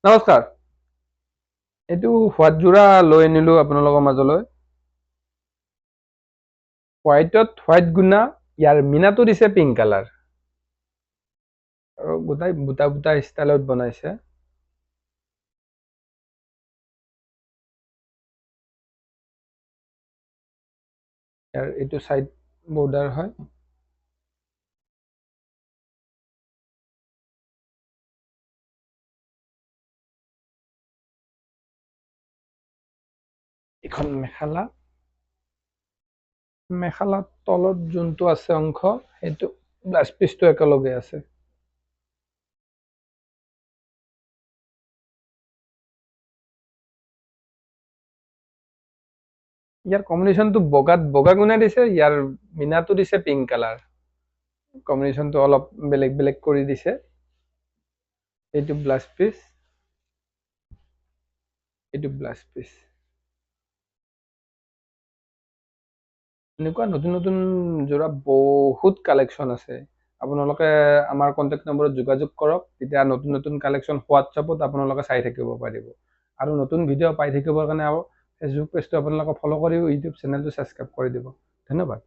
নমস্কাৰ। এইটো হোৱাটযোৰা লৈ আনিলো আপোনালোকৰ মাজলৈ। হোৱাইটত হোৱাইট গুণা, ইয়াৰ মিনাটো দিছে পিংক কালাৰ আৰু গোটাই বুটা বুটা ষ্টাইলত বনাইছে। ইয়াৰ এইটো চাইড বৰ্ডাৰ হয়। এখন মেখেলা, মেখেলাৰ তলত যোনটো আছে অংশ সেইটো ব্লাউজ পিচটো একেলগে আছে। ইয়াৰ কম্বিনেশ্যনটো বগাত বগা গুণা দিছে, ইয়াৰ মিনাটো দিছে পিংক কালাৰ। কম্বিনেশ্যনটো অলপ বেলেগ বেলেগ কৰি দিছে। এইটো ব্লাউজ পিচ, এইটো ব্লাউজ পিচ। এনেকুৱা নতুন নতুন যোৰা বহুত কালেকশ্যন আছে। আপোনালোকে আমাৰ কণ্টেক্ট নম্বৰত যোগাযোগ কৰক, তেতিয়া নতুন নতুন কালেকশ্যন হোৱাটছআপত আপোনালোকে চাই থাকিব পাৰিব। আৰু নতুন ভিডিঅ' পাই থাকিবৰ কাৰণে ফেচবুক পেজটো আপোনালোকে ফ'ল' কৰি ইউটিউব চেনেলটো ছাবস্ক্ৰাইব কৰি দিব। ধন্যবাদ।